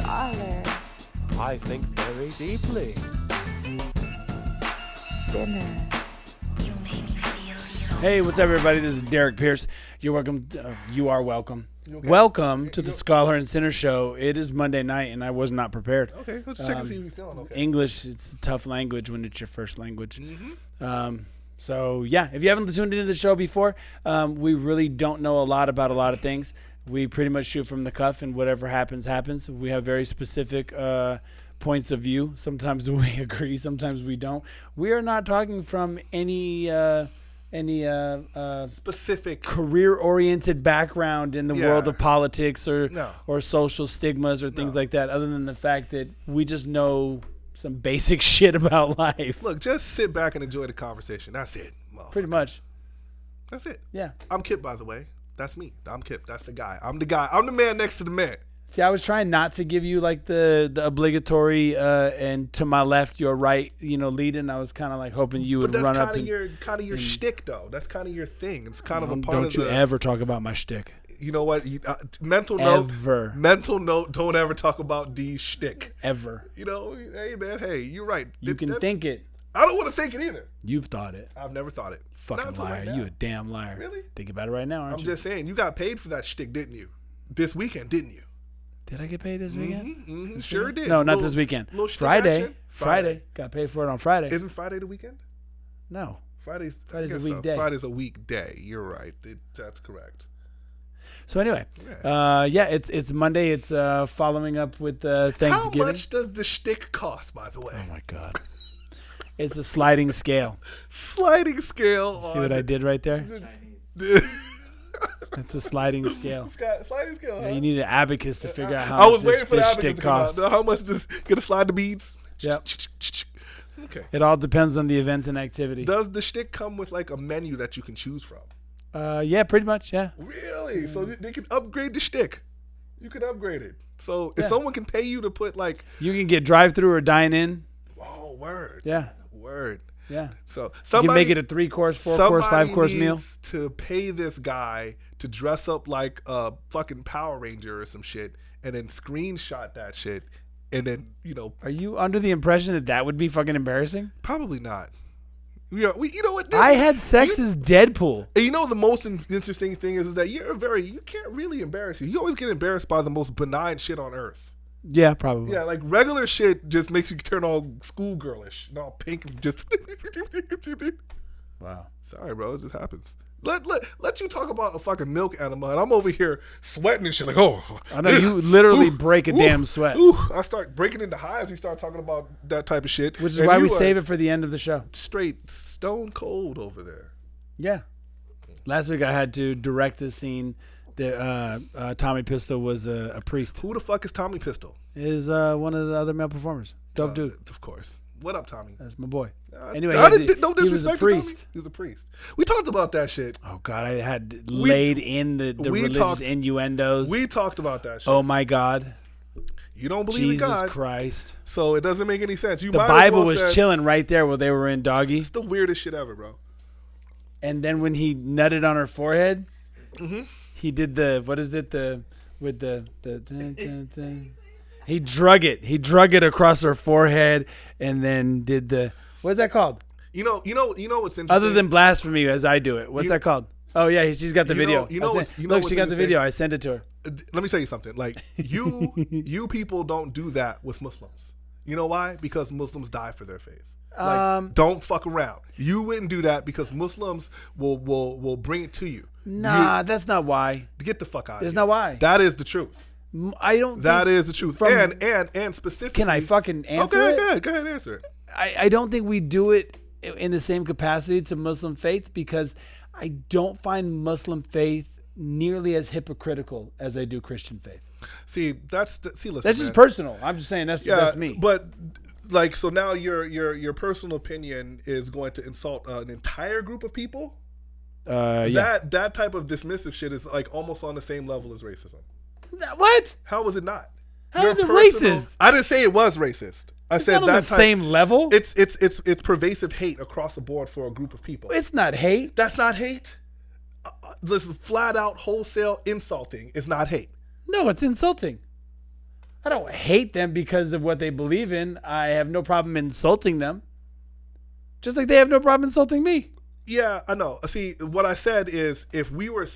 Scholar. I think very deeply. Sinner. Hey, what's up, everybody? This is Derrick Pierce. You're welcome. You are welcome. Okay. Welcome to the Scholar and Sinner Show. It is Monday night, and I was not prepared. Okay, let's check and see if you're feeling okay. English, it's a tough language when it's your first language. Mm-hmm. So, yeah, if you haven't tuned into the show before, we really don't know a lot about a lot of things. We pretty much shoot from the cuff, and whatever happens, happens. We have very specific points of view. Sometimes we agree, sometimes we don't. We are not talking from any specific career-oriented background in the world of politics or social stigmas or things like that, other than the fact that we just know some basic shit about life. Look, just sit back and enjoy the conversation. That's it. Pretty much. That's it. Yeah. I'm Kip, by the way. That's me. I'm Kip. That's the guy. I'm the guy. I'm the man next to the man. See, I was trying not to give you like the obligatory and to my left, your right, leading. I was kind of like hoping you would run up. But that's kind of your shtick, though. That's kind of your thing. It's kind of a part of the. Don't you ever talk about my shtick. You know what? Mental note. Don't ever talk about D's shtick. Ever. Hey man. Hey, you're right. You can think it. I don't want to think it either. You've thought it. I've never thought it. Fucking liar. You a damn liar. Really? Think about it right now, aren't you? I'm just saying. You got paid for that shtick, didn't you? This weekend, didn't you? Did I get paid this weekend? Mm-hmm. Sure did. No, not this weekend. Friday. Got paid for it on Friday. Isn't Friday the weekend? No. Friday's a weekday. Friday's a weekday. You're right. That's correct. So anyway, it's Monday. It's following up with Thanksgiving. How much does the shtick cost, by the way? Oh my God. It's a sliding scale. Sliding scale. See what I did right there? It's a sliding scale. Sliding scale. Huh? You need an abacus to figure out how much this shtick costs. How much does gonna slide the beads? Yep. Okay. It all depends on the event and activity. Does the shtick come with like a menu that you can choose from? Yeah, pretty much. Yeah. Really? So they can upgrade the shtick. You can upgrade it. So if someone can pay you to put like, you can get drive-through or dine in. Oh, word. Yeah. Word. Yeah. So you can make it a 3-course, 4-course, 5-course meal. To pay this guy to dress up like a fucking Power Ranger or some shit, and then screenshot that shit, and then Are you under the impression that would be fucking embarrassing? Probably not. You know what? I had sex as Deadpool. And the most interesting thing is that you can't really embarrass you. You always get embarrassed by the most benign shit on earth. Yeah, probably. Yeah, like regular shit just makes you turn all schoolgirlish and all pink and just. Wow. Sorry, bro. It just happens. Let you talk about a fucking milk animal, and I'm over here sweating and shit like, oh. I know you literally break a damn sweat. I start breaking into hives. We start talking about that type of shit. Which is why we save it for the end of the show. Straight stone cold over there. Yeah. Last week I had to direct a scene that Tommy Pistol was a priest. Who the fuck is Tommy Pistol? Is one of the other male performers. Dope dude. Of course. What up, Tommy? That's my boy. Anyway, no disrespect to Tommy. He was a priest. We talked about that shit. Oh God, I had laid in the religious innuendos. We talked about that shit. Oh my God. You don't believe in God. Jesus Christ. So it doesn't make any sense. The Bible was chilling right there while they were in doggy. It's the weirdest shit ever, bro. And then when he nutted on her forehead, he did He drug it. He drug it across her forehead, and then did what's that called? You know what's interesting? Other than blasphemy, as I do it, what's that called? Oh yeah, she's got the video. Look, she got the video. I sent it to her. Let me tell you something. Like you people don't do that with Muslims. You know why? Because Muslims die for their faith. Like, don't fuck around. You wouldn't do that because Muslims will bring it to you. Nah, that's not why. Get the fuck out of here. That's not why. That is the truth. I don't. That is the truth. And specifically. Can I fucking answer it? Go ahead, answer it. I don't think we do it in the same capacity to Muslim faith because I don't find Muslim faith nearly as hypocritical as I do Christian faith. Listen. That's just personal. I'm just saying that's me. But like, so now your personal opinion is going to insult an entire group of people. That type of dismissive shit is like almost on the same level as racism. What? How was it not? How is it racist? I didn't say it was racist. I said not on the same level. It's pervasive hate across the board for a group of people. It's not hate. That's not hate. This is flat out wholesale insulting. It's not hate. No, it's insulting. I don't hate them because of what they believe in. I have no problem insulting them. Just like they have no problem insulting me. Yeah, I know. See, what I said is if we were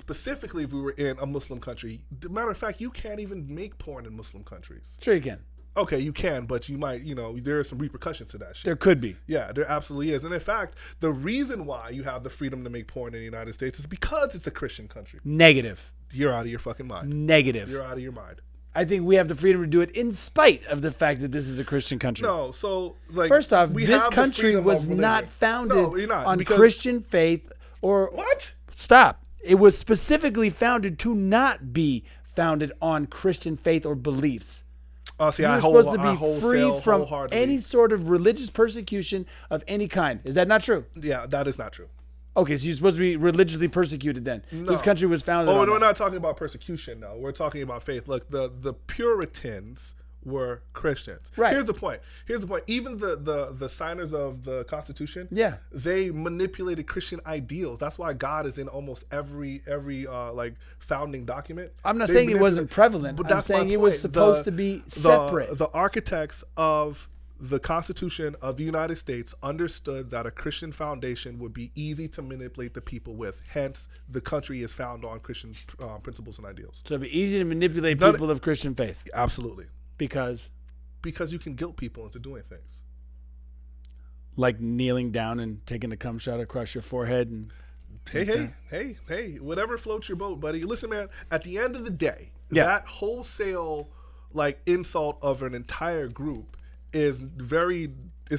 in a Muslim country, matter of fact, you can't even make porn in Muslim countries. Sure you can. Okay, you can, but you might, there are some repercussions to that shit. There could be. Yeah, there absolutely is. And in fact, the reason why you have the freedom to make porn in the United States is because it's a Christian country. Negative. You're out of your fucking mind. Negative. You're out of your mind. I think we have the freedom to do it in spite of the fact that this is a Christian country. No, so like first off, we this have the country freedom was of religion. not founded No, you're not, on because- Christian faith or What? Stop. It was specifically founded to not be founded on Christian faith or beliefs. See, You're I supposed to I be free from wholeheartedly. any sort of religious persecution of any kind. Is that not true? Yeah, that is not true. Okay, so you're supposed to be religiously persecuted then. No. This country was founded on we're that. not talking about persecution, though. We're talking about faith. Look, the Puritans were Christians. Right. Here's the point. Even the signers of the Constitution, Yeah. they manipulated Christian ideals. That's why God is in almost every like founding document. I'm not They saying it manipulate- wasn't prevalent. But I'm that's my saying it was point. supposed to be separate. The architects of the Constitution of the United States understood that a Christian foundation would be easy to manipulate the people with. Hence, the country is found on Christian principles and ideals. So it'd be easy to manipulate None- people of Christian faith Absolutely. because, Because you can guilt people into doing things. like kneeling down and taking a cum shot across your forehead and Hey, whatever floats your boat, buddy. Listen, man, at the end of the day, Yeah. that wholesale like insult of an entire group is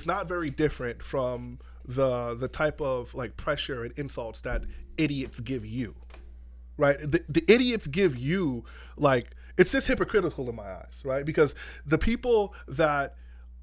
not very different from the type of like pressure and insults that idiots give you. Right? The idiots give you, like, it's just hypocritical in my eyes, right? Because the people that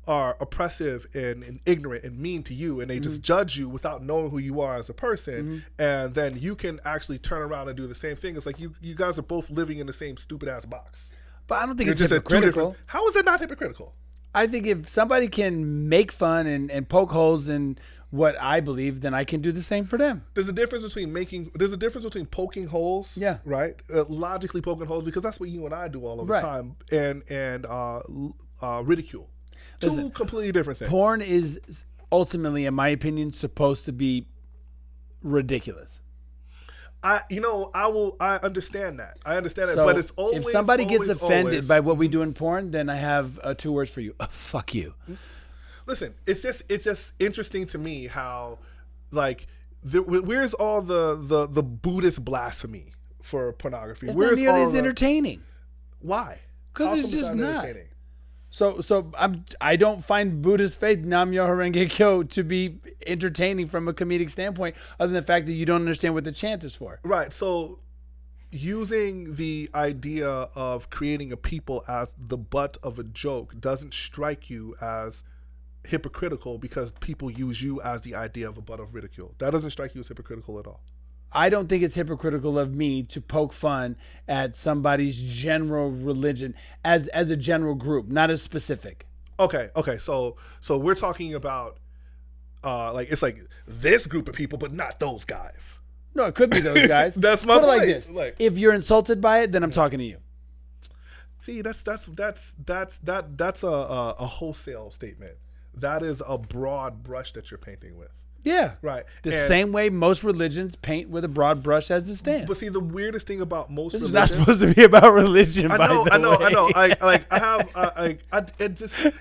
are oppressive and ignorant and mean to you, and they just judge you without knowing who you are as a person, and then you can actually turn around and do the same thing. It's like you guys are both living in the same stupid ass box. But I don't think You're it's just at two hypocritical. different. How is that not hypocritical? I think if somebody can make fun and poke holes in what I believe, then I can do the same for them. There's a difference between poking holes, Yeah. right? Logically poking holes, because that's what you and I do all of the Right. time, and ridicule. Listen, Two completely different things. Porn is ultimately, in my opinion, supposed to be ridiculous. I understand that. So but it's always if somebody gets always, offended always- by what we do in porn, then I have two words for you: fuck you. Listen, it's just interesting to me how, like, where's all the Buddhist blasphemy for pornography? It's Where's not nearly all as the- entertaining. Why? 'Cause How it's come just not. entertaining? So I don't find Buddhist faith Nam Myoho Renge Kyo to be entertaining from a comedic standpoint, other than the fact that you don't understand what the chant is for. Right. So using the idea of creating a people as the butt of a joke doesn't strike you as hypocritical because people use you as the idea of a butt of ridicule. That doesn't strike you as hypocritical at all. I don't think it's hypocritical of me to poke fun at somebody's general religion as a general group, not as specific. Okay. So we're talking about like it's like this group of people, but not those guys. No, it could be those guys. That's my Put it like point. this: Like- if you're insulted by it, then I'm talking to you. See, that's a wholesale statement. That is a broad brush that you're painting with. Yeah, Right. The And- same way most religions paint with a broad brush as the stand. But see, the weirdest thing about most This is religions, not supposed to be about religion. I by know. the way.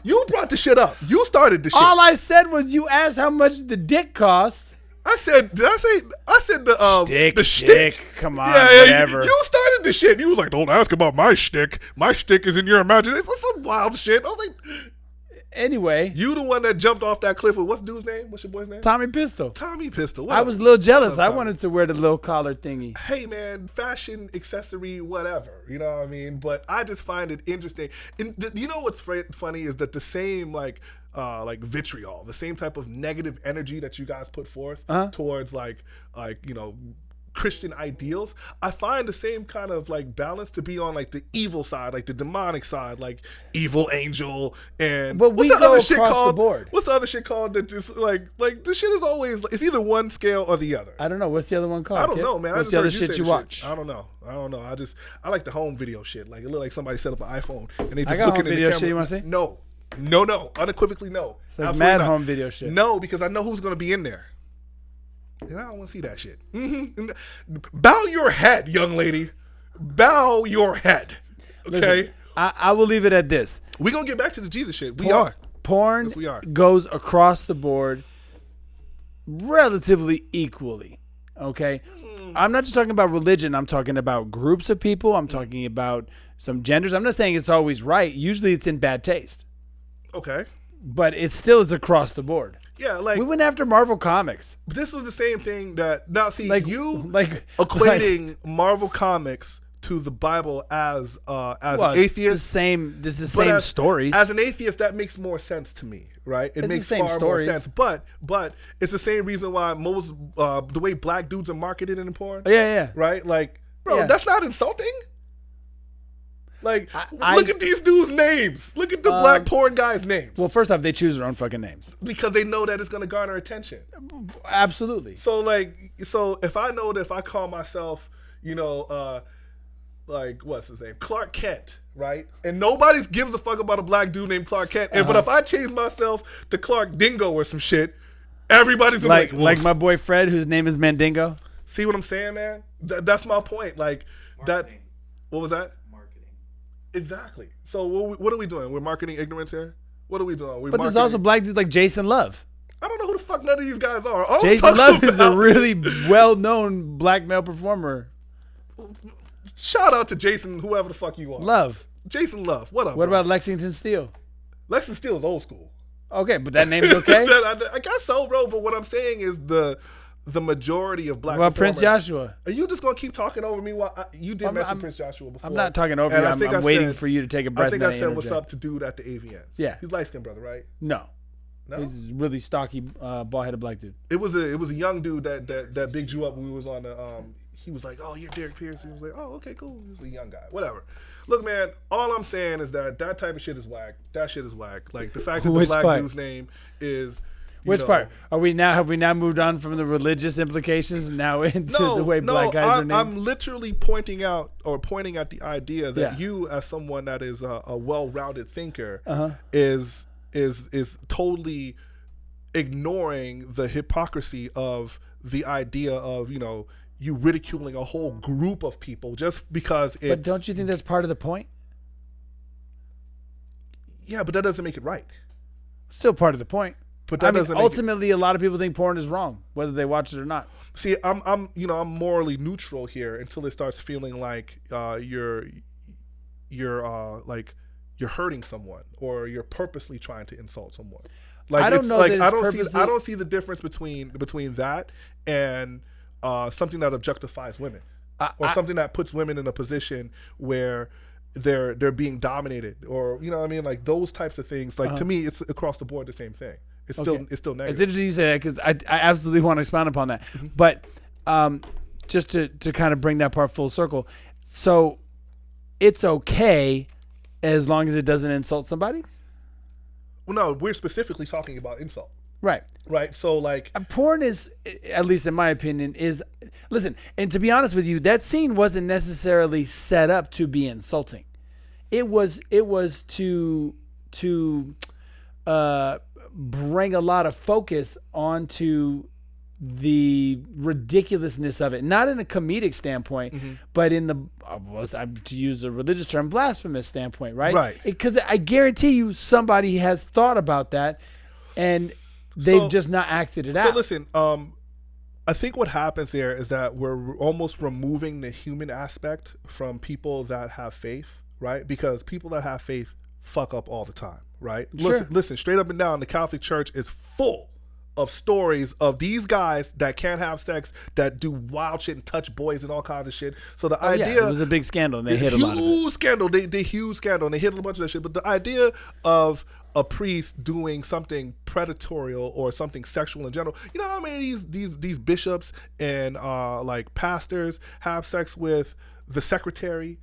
You brought the shit up. You started the shit. All I said was you asked how much the dick cost. I said the Shtick, the shtick. Come on, Yeah, whatever. You started the shit. You was like, don't ask about my shtick. My shtick is in your imagination. It's some wild shit. I was like, Anyway, you the one that jumped off that cliff with what's dude's name? What's your boy's name? Tommy Pistol. Tommy Pistol. I was a little jealous. I wanted to wear the little collar thingy. Hey man, fashion, accessory, whatever. You know what I mean? But I just find it interesting. And you know what's funny is that the same like vitriol, the same type of negative energy that you guys put forth towards like Christian ideals, I find the same kind of like balance to be on like the evil side, like the demonic side, like evil angel and But we what's the go other shit across called? the board. What's the other shit called? That just like this shit is always it's either one scale or the other. I don't know. What's the other one called? I don't Kip? know, man. What's I the just other heard shit you say the watch? I don't know. I like the home video shit. Like it look like somebody set up an iPhone and they just got looking home in the video camera. shit you wanna see? No. Unequivocally no. It's like Absolutely mad not. home video shit. No, because I know who's gonna be in there. And I don't want to see that shit. Mm-hmm. Bow your head, young lady. Bow your head. Okay. Listen, I will leave it at this. We're gonna get back to the Jesus shit. Porn Yes, we are. goes across the board relatively equally. Okay. I'm not just talking about religion. I'm talking about groups of people. I'm talking about some genders. I'm not saying it's always right. Usually it's in bad taste. Okay. But it still is across the board. Yeah, like We went after Marvel Comics. this was the same thing that now see Like you like equating Marvel Comics to the Bible as well, an atheist. This is the But same stories. As an atheist, that makes more sense to me, right? It It's makes the same far stories. more sense. But it's the same reason why most the way black dudes are marketed in porn, yeah. right? Like, bro, Yeah. that's not insulting. Like, I- look at these dudes' names. Look at the black porn guys' names. Well, first off, they choose their own fucking names. Because they know that it's gonna garner attention. Absolutely. So if I know that if I call myself, like what's his name, Clark Kent, right? And nobody gives a fuck about a black dude named Clark Kent. But if I change myself to Clark Dingo or some shit, everybody's gonna Like my boy Fred, whose name is Mandingo. see what I'm saying, man? That's my point. Like Marketing. what was that? Marketing. Exactly. So what are we doing? We're marketing ignorance here. What are we doing? But there's also black dudes like Jason Love. I don't know who the fuck none of these guys are. All I'm Jason talking Love is a about- really well-known black male performer. Shout out to Jason, whoever the fuck you are. Love. Jason Love. What up? What bro? about Lexington Steele? Lexington Steele is old school. Okay, but that name's okay. I guess so, bro. But what I'm saying is the majority of black. What about Prince performers- Joshua? Are you just gonna keep talking over me? While you did mention I'm- Prince Joshua before. I'm not talking over And you. I think I'm I waiting said- for you to take a breath. I think and I then said what's interject. up to dude at the AVNs. Yeah. He's light skinned brother, right? No. No. He's a really stocky, bald-headed black dude. It was a young dude that bigged you up when we was on the. He was like, "Oh, you're Derrick Pierce." He was like, "Oh, okay, cool." He was a young guy. Whatever. Look, man. All I'm saying is that type of shit is whack. That shit is whack. Like the fact that the Which black part? dude's name is. Which part? Have we now moved on from the religious implications now into the way black guys are named? I'm literally pointing at the idea that Yeah. you, as someone that is a well-rounded thinker, Uh-huh. is totally ignoring the hypocrisy of the idea of you ridiculing a whole group of people just because it's. But don't you think that's part of the point? Yeah, but that doesn't make it right. Still part of the point. But that doesn't make it- ultimately, a lot of people think porn is wrong, whether they watch it or not. See, I'm morally neutral here until it starts feeling like you're hurting someone or you're purposely trying to insult someone. Like I don't it's know like that I it's don't see purposely- I don't see the difference between that and something that objectifies women or something that puts women in a position where they're being dominated or you know what I mean, like those types of things. Like to me, it's across the board the same thing. It's still It's negative. interesting you say that because I absolutely want to expound upon that. But just to kind of bring that part full circle, so it's okay as long as it doesn't insult somebody? Well, no, we're specifically talking about insult. Right. Right. So like Porn is, at least in my opinion, listen, and to be honest with you, that scene wasn't necessarily set up to be insulting. It was to bring a lot of focus onto the ridiculousness of it, not in a comedic standpoint, but in the, to use a religious term, blasphemous standpoint, right? Right. Because I guarantee you somebody has thought about that and they've just not acted it out. So listen, I think what happens there is that we're almost removing the human aspect from people that have faith, right? Because people that have faith fuck up all the time, right? Sure. Listen, straight up and down, the Catholic Church is full of stories of these guys that can't have sex, that do wild shit and touch boys and all kinds of shit. So the idea, it was a big scandal, and they hit a lot of it. Huge scandal. They huge scandal, and they hit a bunch of that shit. But the idea of a priest doing something predatorial or something sexual in general, you know how many of these bishops and like pastors have sex with the secretary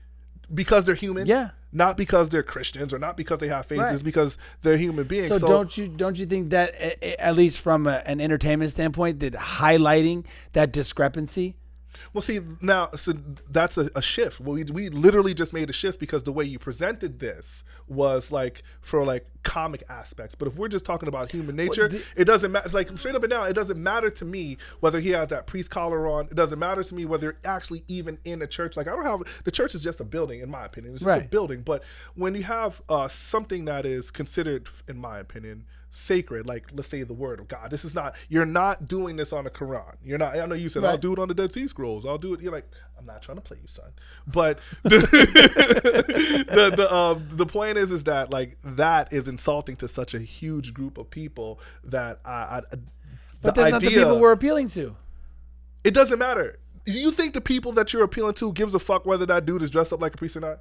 because they're human? Yeah. Not because they're Christians or not because they have faith. It's because they're human beings. So don't you think that, at least from an entertainment standpoint, that highlighting that discrepancy? Well, see, now, so that's a shift. Well, we literally just made a shift because the way you presented this was like for like comic aspects. But if we're just talking about human nature, it doesn't matter. It's like straight up and down, it doesn't matter to me whether he has that priest collar on. It doesn't matter to me whether they're actually even in a church. Like, I don't have, the church is just a building, in my opinion. It's just a building. But when you have something that is considered, in my opinion, sacred, like let's say the word of God. This is not, you're not doing this on the Quran. You're not, I know you said, I'll do it on the Dead Sea Scrolls. I'll do it. You're like, I'm not trying to play you, son. But the point is that like that is insulting to such a huge group of people that but that's not the people we're appealing to. It doesn't matter. You think the people that you're appealing to gives a fuck whether that dude is dressed up like a priest or not?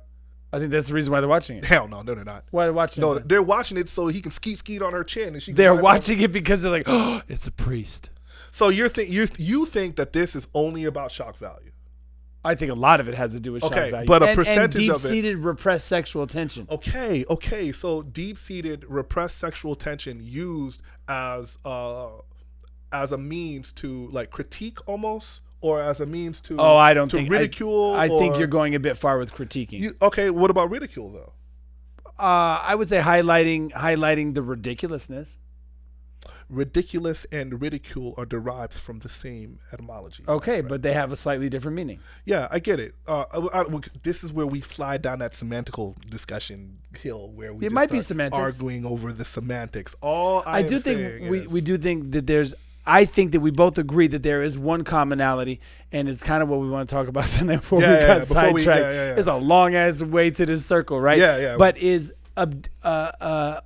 I think that's the reason why they're watching it. Hell no, they're not. Why are they watching it? No, they're watching it so he can skeet on her chin, and she. They're watching it because they're like, oh, it's a priest. So you think that this is only about shock value? I think a lot of it has to do with shock value. But a percentage of it, deep-seated repressed sexual tension. Okay. So deep-seated repressed sexual tension used as a means to like critique almost. Or as a means to ridicule. I think you're going a bit far with critiquing. Okay, what about ridicule though? I would say highlighting the ridiculousness. Ridiculous and ridicule are derived from the same etymology. Okay, right? But they have a slightly different meaning. Yeah, I get it. This is where we slide down that semantical discussion hill where we might be semantics, arguing over the semantics. I do think we do think that there's. I think that we both agree that there is one commonality, and it's kind of what we want to talk about tonight before we got sidetracked. It's a long ass way to this circle, right? Yeah. But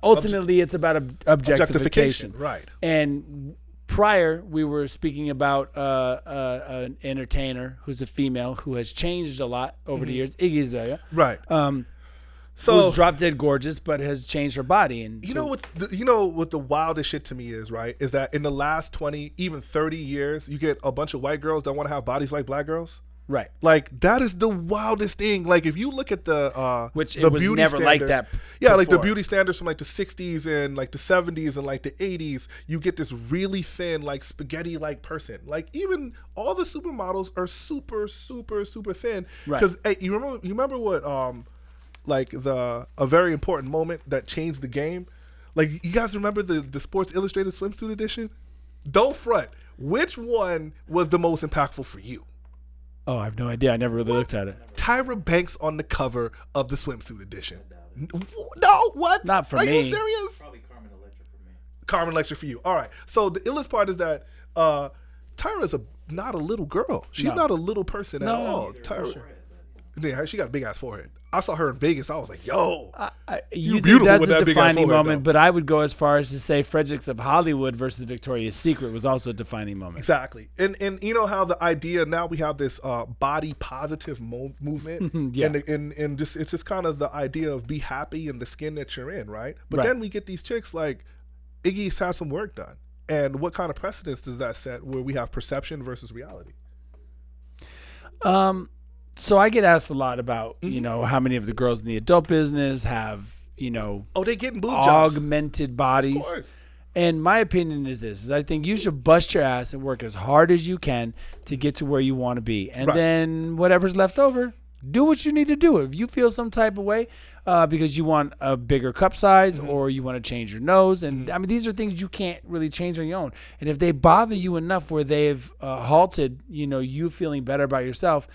ultimately it's about objectification, right? And prior we were speaking about an entertainer who's a female who has changed a lot over the years, Iggy Azalea, right? So who's drop dead gorgeous, but has changed her body. And you know what the wildest shit to me is, right? Is that in the last 20, even 30 years, you get a bunch of white girls that want to have bodies like black girls. Right. Like that is the wildest thing. Like if you look at the which the it was beauty never standards, like that. Yeah, like the beauty standards from like the 60s and like the 70s and like the 80s, you get this really thin, like spaghetti like person. Like even all the supermodels are super, super, super thin. Right. Because hey, you remember what like a very important moment that changed the game. Like you guys remember the Sports Illustrated swimsuit edition? Don't front. Which one was the most impactful for you? Oh, I have no idea. I never really looked at it. Tyra Banks on the cover of the swimsuit edition. No, what? Not for me. Are you Probably serious? Carmen Electra for me. Carmen Electra for you. All right. So the illest part is that Tyra's not a little girl. She's not a little person at all. Tyra, yeah, she got a big ass forehead. I saw her in Vegas. I was like, "Yo, you beautiful that's with a that big ass defining forehead." moment. But I would go as far as to say Fredericks of Hollywood versus Victoria's Secret was also a defining moment. Exactly, and you know how the idea now we have this body positive movement, yeah, and just it's just kind of the idea of be happy in the skin that you're in, right? But then we get these chicks like Iggy's had some work done, and what kind of precedence does that set where we have perception versus reality? So I get asked a lot about, you know, how many of the girls in the adult business have, you know, they getting boob jobs, augmented bodies. Of course. And my opinion is this, is I think you should bust your ass and work as hard as you can to get to where you want to be. And then whatever's left over, do what you need to do. If you feel some type of way because you want a bigger cup size or you want to change your nose. And I mean, these are things you can't really change on your own. And if they bother you enough where they've halted, you know, you feeling better about yourself,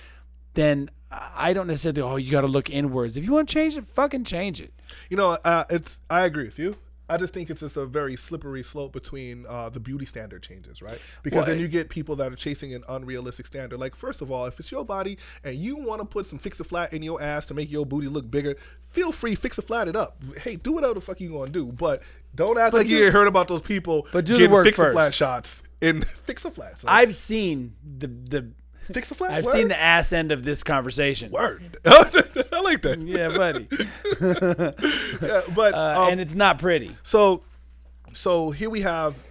then I don't necessarily, you got to look inwards. If you want to change it, fucking change it. You know, I agree with you. I just think it's just a very slippery slope between the beauty standard changes, right? Because then you get people that are chasing an unrealistic standard. Like, first of all, if it's your body and you want to put some Fix-A-Flat in your ass to make your booty look bigger, feel free, Fix-A-Flat it up. Hey, do whatever the fuck you gonna do. But Don't act like you ain't heard about those people but do the getting work fix-a-flat first. shots in fix-a-flats. I've seen the fix-a-flat. I've seen the ass end of this conversation. Word. I like that. Yeah, buddy. Yeah, but and it's not pretty. So here we have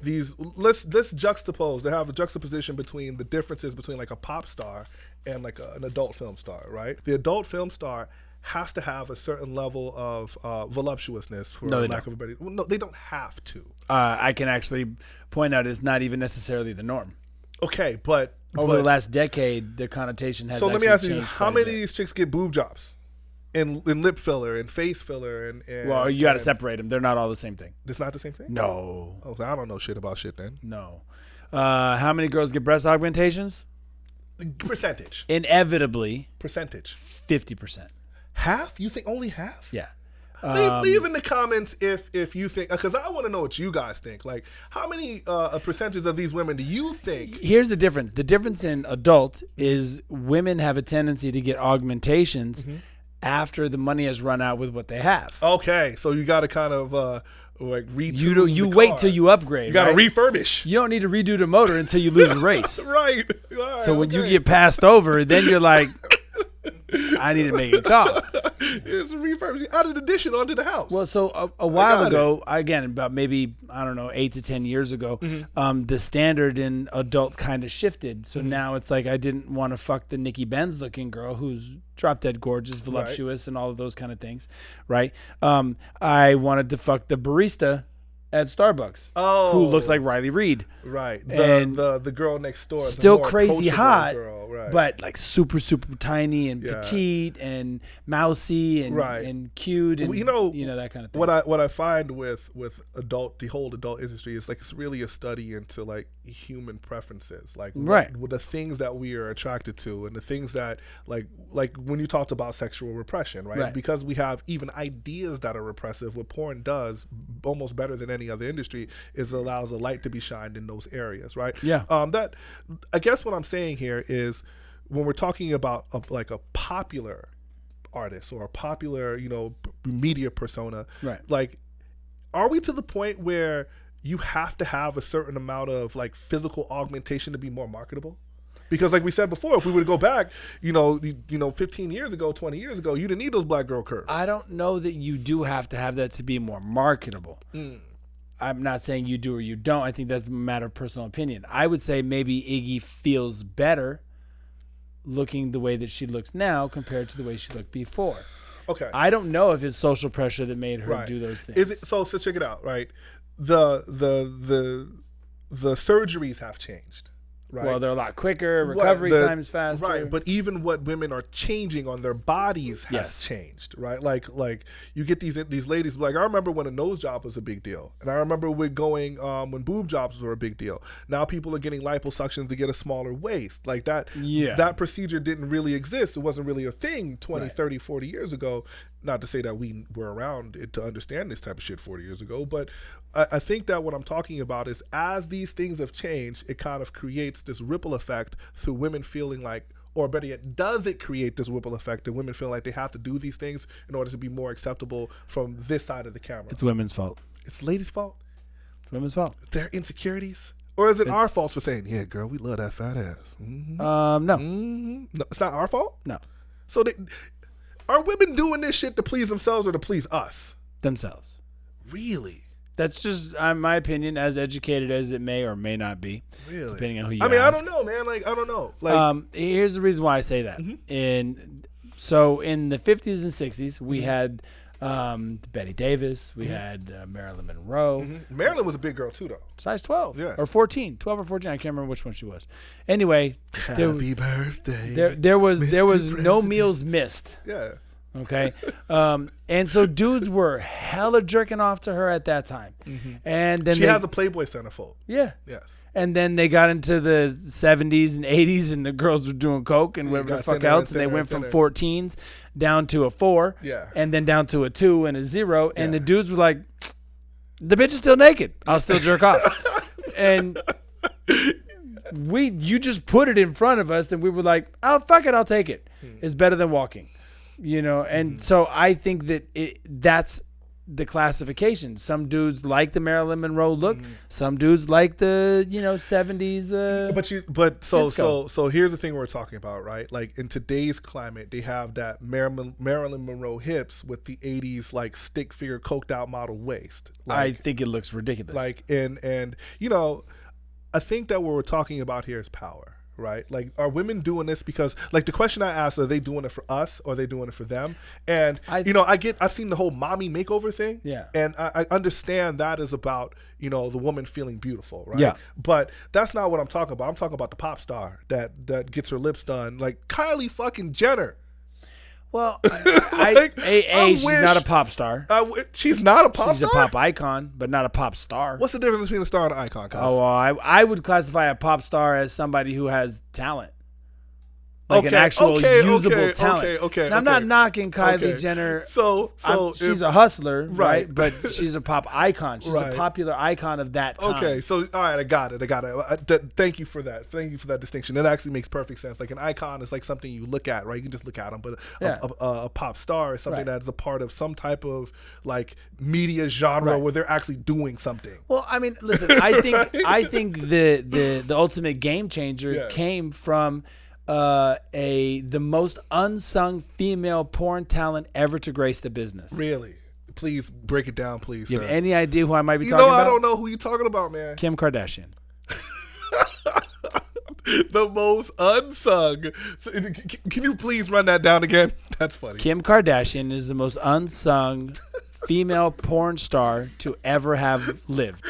these. Let's juxtapose. They have a juxtaposition between the differences between like a pop star and like an adult film star, right? The adult film star has to have a certain level of voluptuousness, for lack of a better. Well, no, they don't have to. I can actually point out it's not even necessarily the norm. Okay, but over the last decade, the connotation has. So let me ask you: changed how many of these chicks get boob jobs, and lip filler, and face filler, and well, you got to separate them. They're not all the same thing. It's not the same thing. No. Oh, so I don't know shit about shit then. No. How many girls get breast augmentations? Percentage. Inevitably. Percentage. 50%. Half? You think only half? Yeah. Leave in the comments if you think, because I want to know what you guys think. Like, how many percentages of these women do you think? Here's the difference. The difference in adult is women have a tendency to get augmentations after the money has run out with what they have. Okay, so you got to kind of like retune. You wait till you upgrade. You got to refurbish. You don't need to redo the motor until you lose a race. Right. So when you get passed over, then you're like, I need to make a call. It's a refurbish. Added addition onto the house. Well, so a while ago, again, about maybe, I don't know, 8 to 10 years ago, the standard in adult kind of shifted. So now it's like I didn't want to fuck the Nikki Benz looking girl who's drop dead gorgeous, voluptuous, and all of those kind of things, right? I wanted to fuck the barista at Starbucks, who looks like Riley Reid, right? And the girl next door, still crazy hot, girl, right. but like super tiny and petite and mousy and cute, and well, you know that kind of thing. What I find with the whole adult industry is like it's really a study into like human preferences, like what the things that we are attracted to, and the things that like when you talked about sexual repression, right? Because we have even ideas that are repressive. What porn does almost better than any other industry is allows a light to be shined in those areas, right? Yeah. That I guess what I'm saying here is when we're talking about like a popular artist or a popular, media persona, right? Like, are we to the point where you have to have a certain amount of like physical augmentation to be more marketable? Because like we said before, if we were to go back, 15 years ago, 20 years ago, you didn't need those black girl curves. I don't know that you do have to have that to be more marketable. I'm not saying you do or you don't. I think that's a matter of personal opinion. I would say maybe Iggy feels better looking the way that she looks now compared to the way she looked before. Okay. I don't know if it's social pressure that made her do those things. Is it so check it out, right? The surgeries have changed. Right. Well, they're a lot quicker. Recovery time is faster. Right, but even what women are changing on their bodies has changed, right? Like you get these ladies. Like I remember when a nose job was a big deal, and I remember when when boob jobs were a big deal. Now people are getting liposuctions to get a smaller waist. Like that. Yeah. That procedure didn't really exist. It wasn't really a thing 20, 30, 40 years ago. Not to say that we were around to understand this type of shit 40 years ago, but I think that what I'm talking about is as these things have changed, it kind of creates this ripple effect through women feeling like, or better yet, does it create this ripple effect that women feel like they have to do these things in order to be more acceptable from this side of the camera? It's women's fault. It's ladies' fault? It's women's fault. Their insecurities? Or is it our fault for saying, yeah, girl, we love that fat ass? Mm-hmm. No. Mm-hmm. No. It's not our fault? No. So are women doing this shit to please themselves or to please us? Themselves. Really? That's just my opinion, as educated as it may or may not be. Really? Depending on who you ask. I don't know, man. Like, I don't know. Like, here's the reason why I say that. So in the 50s and 60s, we had Betty Davis. We had Marilyn Monroe. Marilyn was a big girl, too, though. Size 12. Yeah. Or 14. 12 or 14. I can't remember which one she was. Anyway. Happy birthday. There was no meals missed. Yeah. Okay. And so dudes were hella jerking off to her at that time. And then she has a Playboy centerfold. Yeah. Yes. And then they got into the 70s and 80s and the girls were doing coke and whatever the fuck else. And they went from 14s down to a 4. Yeah. And then down to a 2 and a 0. And the dudes were like, the bitch is still naked. I'll still jerk off. And you just put it in front of us and we were like, oh, fuck it. I'll take it. It's better than walking. And so I think that that's the classification. Some dudes like the Marilyn Monroe look. Some dudes like the 70s. So here's the thing we're talking about, right? Like in today's climate, they have that Marilyn Monroe hips with the 80s like stick figure coked out model waist. Like, I think it looks ridiculous. Like and I think that what we're talking about here is power. Right? Like, are women doing this because, like, the question I asked, are they doing it for us or are they doing it for them? And, I've seen the whole mommy makeover thing. Yeah. And I understand that is about, the woman feeling beautiful, right? Yeah. But that's not what I'm talking about. I'm talking about the pop star that gets her lips done. Like, Kylie fucking Jenner. Well, she's not a pop star. She's not a pop star? She's a pop icon, but not a pop star. What's the difference between a star and an icon, Cos? Oh, well, I would classify a pop star as somebody who has talent. Like an actual usable talent. Okay. And I'm not knocking Kylie Jenner. She's a hustler, right? But she's a pop icon. She's a popular icon of that time. Okay, so all right, I got it. Thank you for that. Thank you for that distinction. That actually makes perfect sense. Like an icon is like something you look at, right? You can just look at them, but a pop star is something that is a part of some type of like media genre where they're actually doing something. Well, I mean, listen, I think the ultimate game changer came from the most unsung female porn talent ever to grace the business. Really? Please break it down, please. You sir. have any idea who I might be talking about? I don't know who you're talking about, man. Kim Kardashian. The most unsung. Can you please run that down again? That's funny. Kim Kardashian is the most unsung female porn star to ever have lived.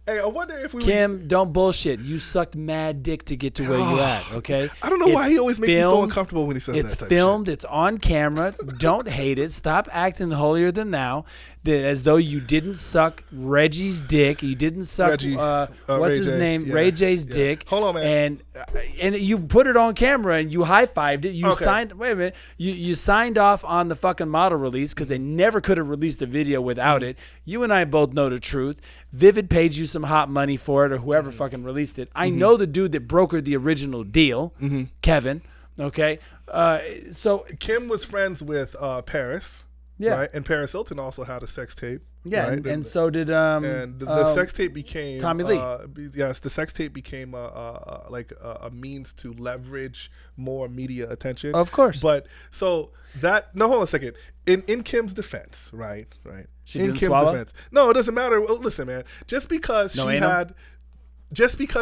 Hey, I wonder if Kim, don't bullshit. You sucked mad dick to get to where you at, okay? I don't know why he always makes me so uncomfortable when he says that type It's filmed. of shit. It's on camera. Don't hate it. Stop acting holier than thou. As though you didn't suck Reggie's dick. You didn't suck, Reggie, what's Ray his J. name? Yeah. Ray J's dick. Hold on, man. And you put it on camera and you high-fived it. You signed, wait a minute. You signed off on the fucking model release because they never could have released a video without it. You and I both know the truth. Vivid paid you some hot money for it or whoever fucking released it. I know the dude that brokered the original deal, Kevin. Okay. So Kim was friends with Paris. Yeah. Right? And Paris Hilton also had a sex tape. Yeah, right? and so did and the sex tape became Tommy Lee. Yes, the sex tape became like a means to leverage more media attention. Of course. But so that hold on a second. In Kim's defense, right? She in didn't Kim's swallow? defense. No, it doesn't matter. Well, listen, man. Just because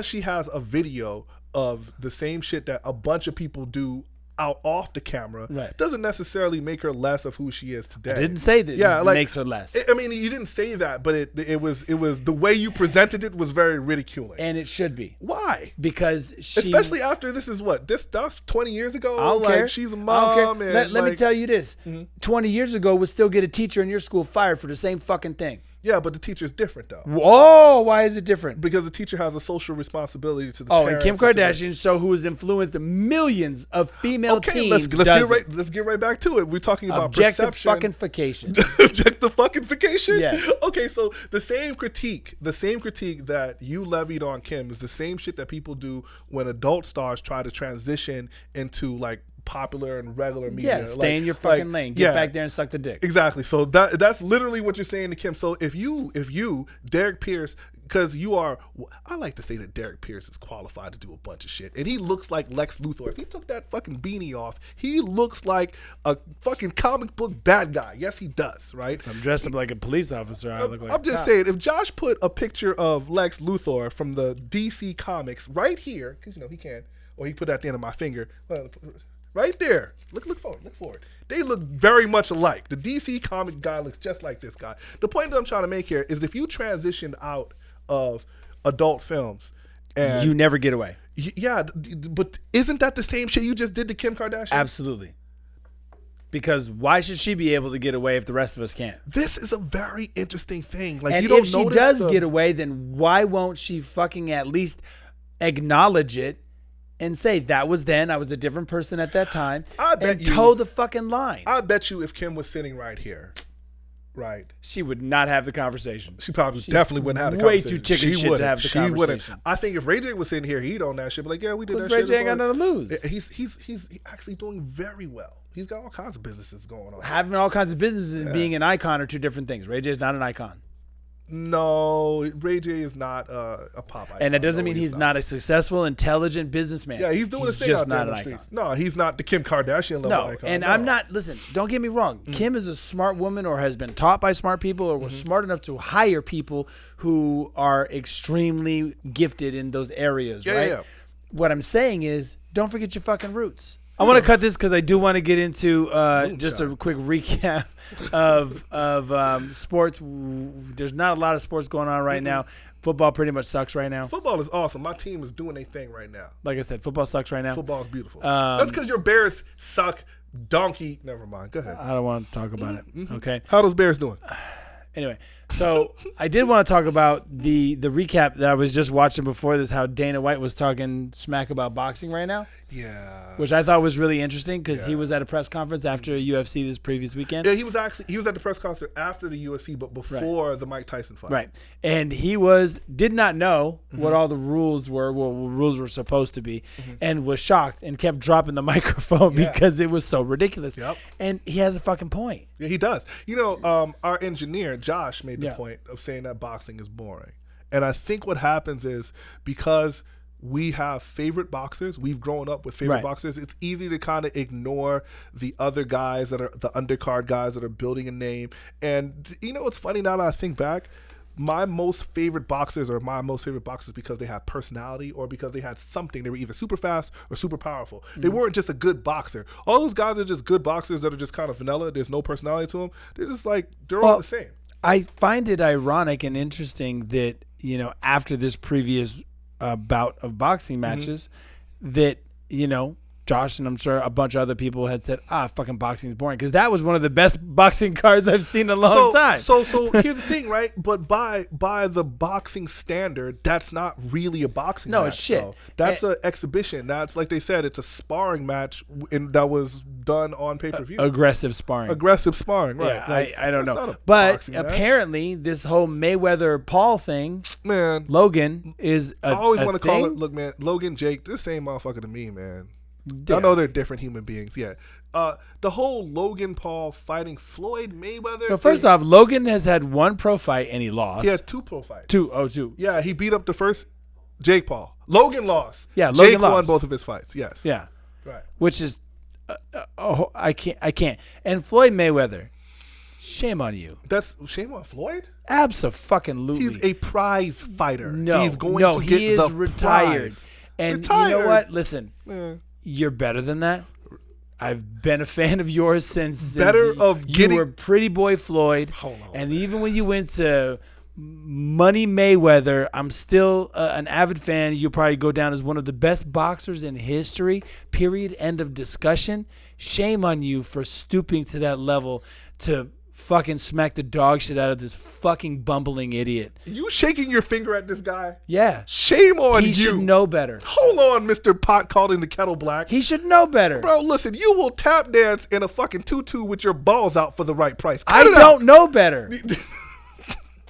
she has a video of the same shit that a bunch of people do out off the camera doesn't necessarily make her less of who she is today. I didn't say that. Yeah, makes her less. I mean, you didn't say that, but it was the way you presented it was very ridiculing, and it should be. Why? Because especially after this is what that's 20 years ago. I don't care. She's a mom. And let me tell you this: 20 years ago would still get a teacher in your school fired for the same fucking thing. Yeah, but the teacher's different though. Whoa, why is it different? Because the teacher has a social responsibility to the and parents. Kim Kardashian, who has influenced millions of female teens. Let's get right back to it. We're talking about perception. Objectification. Objectification? Yes. Okay, so the same critique that you levied on Kim is the same shit that people do when adult stars try to transition into like popular and regular media. Yeah, stay in your fucking lane. Get back there and suck the dick. Exactly. So that's literally what you're saying to Kim. So if you, Derrick Pierce, because I like to say that Derrick Pierce is qualified to do a bunch of shit. And he looks like Lex Luthor. If he took that fucking beanie off, he looks like a fucking comic book bad guy. Yes, he does, right? If I'm dressed up like a police officer, I look like I'm just saying, if Josh put a picture of Lex Luthor from the DC comics right here, because he can, or he put that at the end of my finger, right there. Look forward. They look very much alike. The DC comic guy looks just like this guy. The point that I'm trying to make here is if you transitioned out of adult films and you never get away. Yeah, but isn't that the same shit you just did to Kim Kardashian? Absolutely. Because why should she be able to get away if the rest of us can't? This is a very interesting thing. Like, and you don't if she does get away, then why won't she fucking at least acknowledge it and say, that was then, I was a different person at that time, and toe the fucking line? I bet you if Kim was sitting right here, Right. she would not have the conversation. She probably definitely wouldn't have the way conversation. too chicken She shit to wouldn't. have the She conversation. wouldn't. I think if Ray J was sitting here, he'd own that shit. Be like, yeah, we did that Ray shit. J ain't got nothing to lose. He's actually doing very well. He's got all kinds of businesses going on. Having all kinds of businesses and being an icon are two different things. Ray J is not an icon. No, Ray J is not a pop icon. And that doesn't mean he's not a successful, intelligent businessman. Yeah, he's doing his thing out there in the streets. No, he's not the Kim Kardashian level icon. And I'm not, listen, don't get me wrong. Kim is a smart woman or has been taught by smart people or was smart enough to hire people who are extremely gifted in those areas, right? Yeah. What I'm saying is, don't forget your fucking roots. I want to cut this because I do want to get into just a quick recap of sports. There's not a lot of sports going on right now. Football pretty much sucks right now. Football is awesome. My team is doing their thing right now. Like I said, football sucks right now. Football is beautiful. That's because your Bears suck. Donkey. Never mind. Go ahead. I don't want to talk about it. Okay. How those Bears doing? Anyway, so I did want to talk about the recap that I was just watching before this, how Dana White was talking smack about boxing right now. Yeah. Which I thought was really interesting because he was at a press conference after UFC this previous weekend. Yeah, he was at the press conference after the UFC, but before the Mike Tyson fight. Right. And he did not know what all the rules were, what rules were supposed to be, and was shocked and kept dropping the microphone because it was so ridiculous. Yep. And he has a fucking point. Yeah, he does. You know, our engineer, Josh, made the point of saying that boxing is boring. And I think what happens is because we have favorite boxers, we've grown up with favorite boxers, it's easy to kind of ignore the other guys that are the undercard guys that are building a name. And you know what's funny now that I think back? My most favorite boxers because they had personality or because they had something. They were either super fast or super powerful. They weren't just a good boxer. All those guys are just good boxers that are just kind of vanilla. There's no personality to them. They're just like, they're all the same. I find it ironic and interesting that, you know, after this previous bout of boxing matches that, you know, Josh and I'm sure a bunch of other people had said, fucking boxing is boring. Because that was one of the best boxing cards I've seen in a long time. So here's the thing, right? But by the boxing standard, that's not really a boxing match. No, it's shit. Though. That's an exhibition. That's, like they said, it's a sparring match that was done on pay-per-view. Aggressive sparring. Right. Yeah, like, I don't know. But apparently this whole Mayweather-Paul thing, man, Logan is a I always want to thing. call it, look, man, Logan, Jake, the same motherfucker to me, man. I know they're different human beings. Yeah. The whole Logan Paul fighting Floyd Mayweather. So first off, Logan has had one pro fight and he lost. He had 2 pro fights. Two. Yeah, he beat up the first Jake Paul. Logan lost. Yeah, Logan Jake lost. won both of his fights. Yes. Yeah. Right. Which is, I can't. And Floyd Mayweather, shame on you. That's shame on Floyd. Abso-fucking-lutely. He's a prize fighter. No, he's going to get he is the retired. prize. And you know what? Listen, you're better than that. I've been a fan of yours since you were Pretty Boy Floyd. Hold on, and even when you went to Money Mayweather, I'm still an avid fan. You'll probably go down as one of the best boxers in history, period, end of discussion. Shame on you for stooping to that level to fucking smack the dog shit out of this fucking bumbling idiot. You shaking your finger at this guy? Yeah. Shame on you. He should know better. Hold on, Mr. Pot calling the kettle black. He should know better. Bro, listen, you will tap dance in a fucking tutu with your balls out for the right price. I don't know better.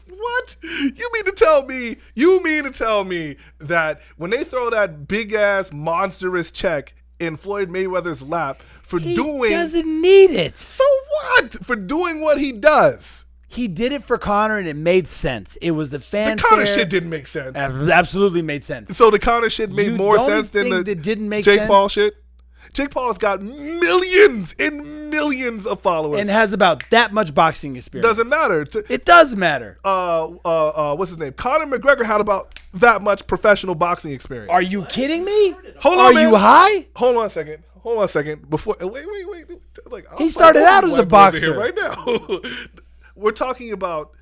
What? You mean to tell me that when they throw that big ass monstrous check in Floyd Mayweather's lap he doesn't need it. So what? For doing what he does. He did it for Conor and it made sense. It was the fanfare. The Conor shit didn't make sense. Absolutely made sense. So the Conor shit made more sense than the didn't make Jake sense? Paul shit? Jake Paul's got millions and millions of followers. And has about that much boxing experience. Doesn't matter. It does matter. What's his name? Conor McGregor had about that much professional boxing experience. Are you kidding me? Hold on, Are man. you high? Hold on a second. Before wait. Like he started out as a boxer here right now. We're talking about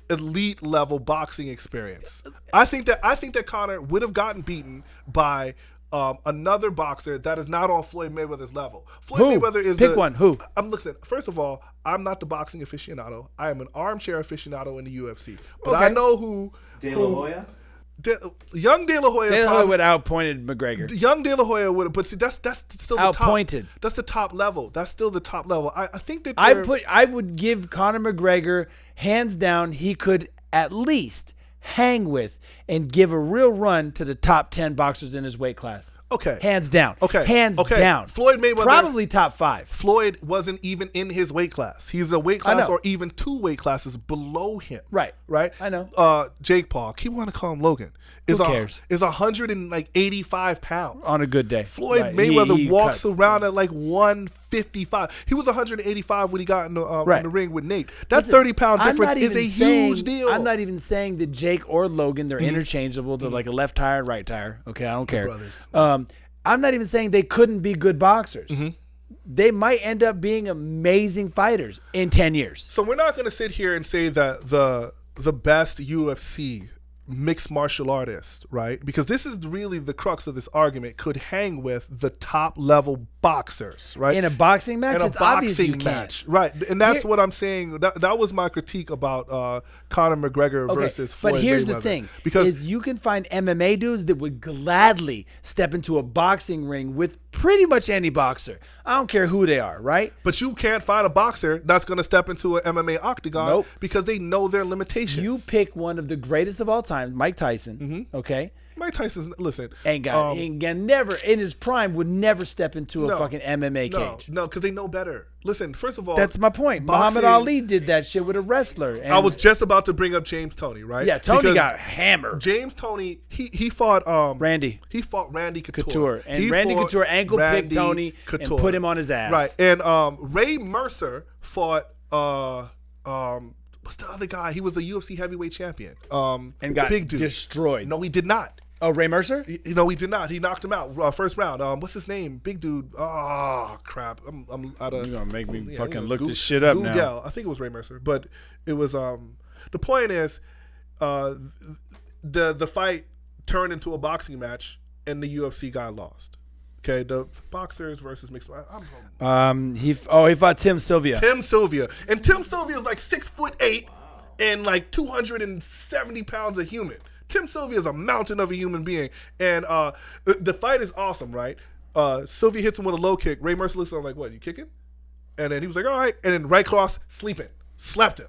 elite level boxing experience. I think that Conor would have gotten beaten by another boxer that is not on Floyd Mayweather's level. Mayweather is pick one. Who? Listen. First of all, I'm not the boxing aficionado. I am an armchair aficionado in the UFC. But I know who. De La Hoya. Young De La Hoya. De La Hoya would have outpointed McGregor. Young De La Hoya would have, but see, that's still the Outpointed. top. That's the top level. That's still the top level. I think that I would give Conor McGregor hands down. He could at least hang with and give a real run to the top 10 boxers in his weight class. Okay. Hands down. Okay. Hands down. Floyd Mayweather. Probably top 5. Floyd wasn't even in his weight class. He's a weight class or even 2 weight classes below him. Right. Right? I know. Jake Paul. Keep wanting to call him Logan. Who cares? Is 185 pounds. On a good day. Floyd Right. Mayweather He walks cuts. around at like 155. He was 185 when he got in the ring with Nate. That 30-pound difference is a huge deal. I'm not even saying that Jake or Logan, they're interchangeable. They're like a left tire and right tire. Okay, I don't care. I'm not even saying they couldn't be good boxers. They might end up being amazing fighters in 10 years. So we're not going to sit here and say that the best UFC mixed martial artist, right? Because this is really the crux of this argument, could hang with the top level boxers, right? In a boxing match, it's obvious you can't. Right? And that's what I'm saying. That was my critique about Conor McGregor versus Floyd But here's Mayweather. the thing, because is you can find MMA dudes that would gladly step into a boxing ring with pretty much any boxer. I don't care who they are, right? But you can't find a boxer that's going to step into an MMA octagon because they know their limitations. You pick one of the greatest of all time, Mike Tyson, okay? Mike Tyson, listen. Never, in his prime, would never step into a fucking MMA cage. No, because they know better. Listen, first of all. That's my point. Muhammad Ali did that shit with a wrestler. And I was just about to bring up James Toney, right? Yeah, Tony got hammered. James Toney, he fought Randy. He fought Randy Couture. And Randy Couture ankle-picked Tony and put him on his ass. Right. And Ray Mercer fought what's the other guy? He was a UFC heavyweight champion. And got big dude. Destroyed. No, he did not. Oh, Ray Mercer? No, he did not. He knocked him out first round. What's his name? Big dude. Oh, crap. I'm out of. You're going to make me fucking look this shit up now. I think it was Ray Mercer. But it was, the point is, the fight turned into a boxing match and the UFC guy lost. Okay, the boxers versus mixed. He fought Tim Sylvia. Tim Sylvia is like 6'8" and like 270 pounds of human. Tim Sylvia is a mountain of a human being, and the fight is awesome, right? Sylvia hits him with a low kick. Ray Mercer looks at him like, "What? You kicking?" And then he was like, "All right." And then right cross, sleeping, slapped him,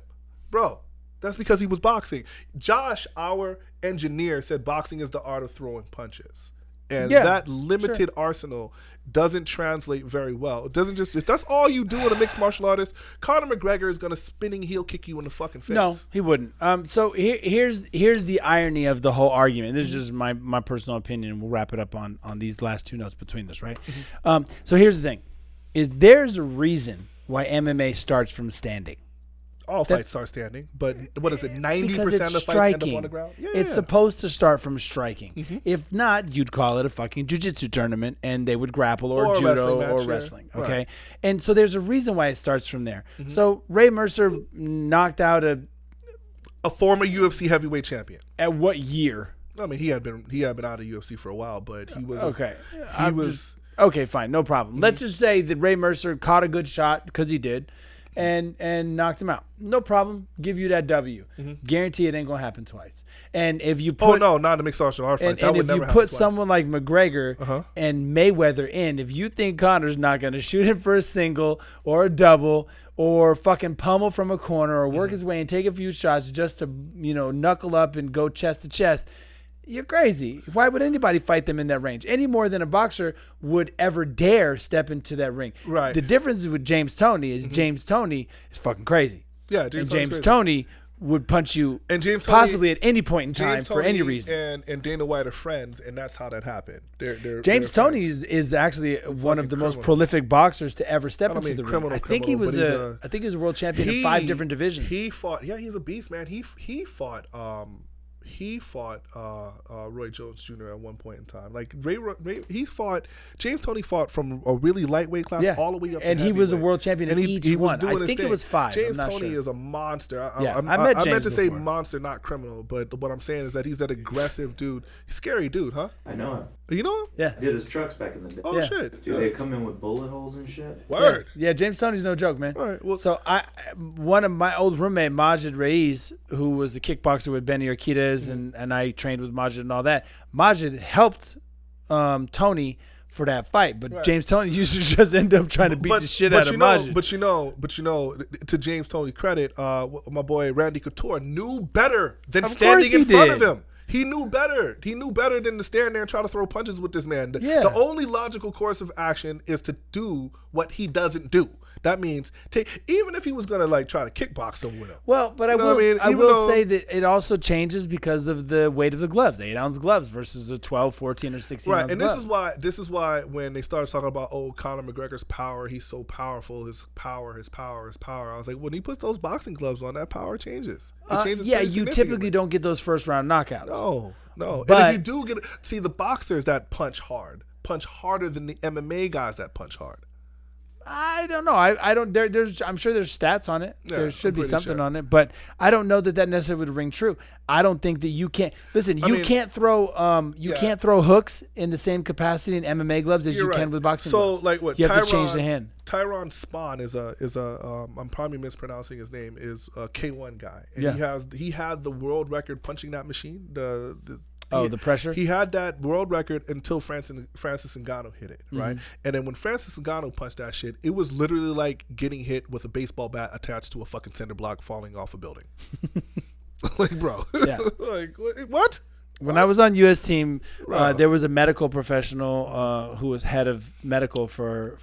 bro. That's because he was boxing. Josh, our engineer, said boxing is the art of throwing punches. And that limited arsenal doesn't translate very well. It doesn't just, if that's all you do in a mixed martial artist, Conor McGregor is going to spinning heel kick you in the fucking face. No, he wouldn't. So here's the irony of the whole argument. This is just my personal opinion. We'll wrap it up on these last 2 notes between us, right? So here's the thing. There's a reason why MMA starts from standing. All fights start standing, but what is it? 90% of fights end up on the ground. It's supposed to start from striking. If not, you'd call it a fucking jiu-jitsu tournament, and they would grapple or judo or wrestling. Okay, right. And so there's a reason why it starts from there. So Ray Mercer knocked out a former UFC heavyweight champion. At what year? I mean, he had been out of UFC for a while, but he was okay. Okay, fine, no problem. Let's just say that Ray Mercer caught a good shot because he did. And knocked him out. No problem. Give you that W. Guarantee it ain't gonna happen twice. And if you put not in the mixed martial arts fight. And if you put someone like McGregor and Mayweather in, if you think Conor's not gonna shoot him for a single or a double or fucking pummel from a corner or work his way and take a few shots just to knuckle up and go chest to chest, you're crazy. Why would anybody fight them in that range? Any more than a boxer would ever dare step into that ring. Right. The difference with James Toney is James Toney is fucking crazy. Yeah, James Toney would punch you possibly at any point in time for any reason. And Dana White are friends, and that's how that happened. James Toney is actually one of the most prolific boxers to ever step into the ring. I think he was a world champion in 5 different divisions. He fought. Yeah, he's a beast, man. He fought. He fought Roy Jones Jr. at one point in time. Like James Toney fought from a really lightweight class all the way up. And he was a world champion in each one. I think it was 5. James Toney is a monster. I meant to say monster, not criminal. But what I'm saying is that he's that aggressive dude. Scary dude, huh? I know him. You know him? Yeah. I did his trucks back in the day. Oh shit! Dude, they come in with bullet holes and shit. Word. Yeah, James Toney's no joke, man. All right. Well, so one of my old roommate Majid Raiz, who was the kickboxer with Benny Urquidez Ramirez and I trained with Majid and all that. Majid helped Tony for that fight, but James Toney used to just end up trying to beat the shit out of Majid. But you know, to James Toney's credit, my boy Randy Couture knew better than standing in front of him. He knew better. He knew better than to stand there and try to throw punches with this man. The only logical course of action is to do what he doesn't do. That means even if he was gonna like try to kickbox him with him. Well, but I will say that it also changes because of the weight of the gloves. 8-ounce gloves versus a 12, 14, or 16 ounce and glove. this is why when they started talking about Conor McGregor's power, he's so powerful, his power. I was like, when he puts those boxing gloves on, that power changes. It changes. You typically don't get those first round knockouts. No. But and if you do see the boxers that punch harder than the MMA guys that punch hard. I don't know. I don't. I'm sure there's stats on it. Yeah, there should be something on it, but I don't know that necessarily would ring true. I don't think that you can't listen. You can't throw can't throw hooks in the same capacity in MMA gloves as you can with boxing gloves. So like what? You have to change the hand. Tyron Spahn is a I'm probably mispronouncing his name, is a K1 guy, and he had the world record punching that machine. The pressure? He had that world record until Francis Ngannou hit it, right? And then when Francis Ngannou punched that shit, it was literally like getting hit with a baseball bat attached to a fucking cinder block falling off a building. Like, bro. Yeah. Like, what? When I was on U.S. team, there was a medical professional who was head of medical for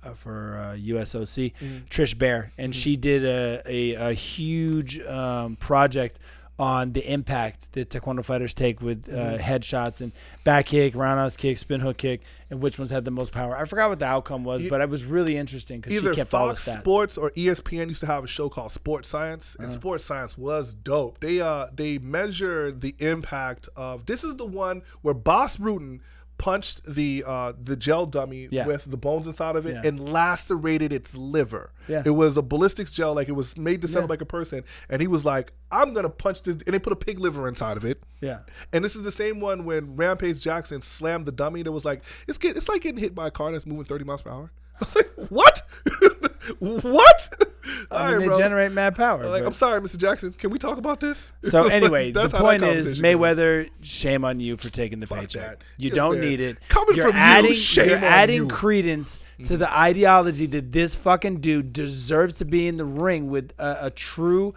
USOC, Trish Bear, and she did a huge project on the impact that Taekwondo fighters take with headshots and back kick, roundhouse kick, spin hook kick, and which ones had the most power. I forgot what the outcome was, but it was really interesting because she kept all the stats. Either Fox Sports or ESPN used to have a show called Sports Science, and Sports Science was dope. They measure the impact of. This is the one where Bas Rutten punched the gel dummy with the bones inside of it and lacerated its liver. Yeah. It was a ballistics gel, like it was made to set up like a person, and he was like, I'm gonna punch this, and they put a pig liver inside of it. Yeah. And this is the same one when Rampage Jackson slammed the dummy that was like, it's like getting hit by a car that's moving 30 miles per hour. I was like, what? What? I mean, they generate mad power. Like, I'm sorry, Mr. Jackson. Can we talk about this? So anyway, the point is, Mayweather, shame on you for taking the paycheck. You don't need it. You're adding credence to the ideology that this fucking dude deserves to be in the ring with a true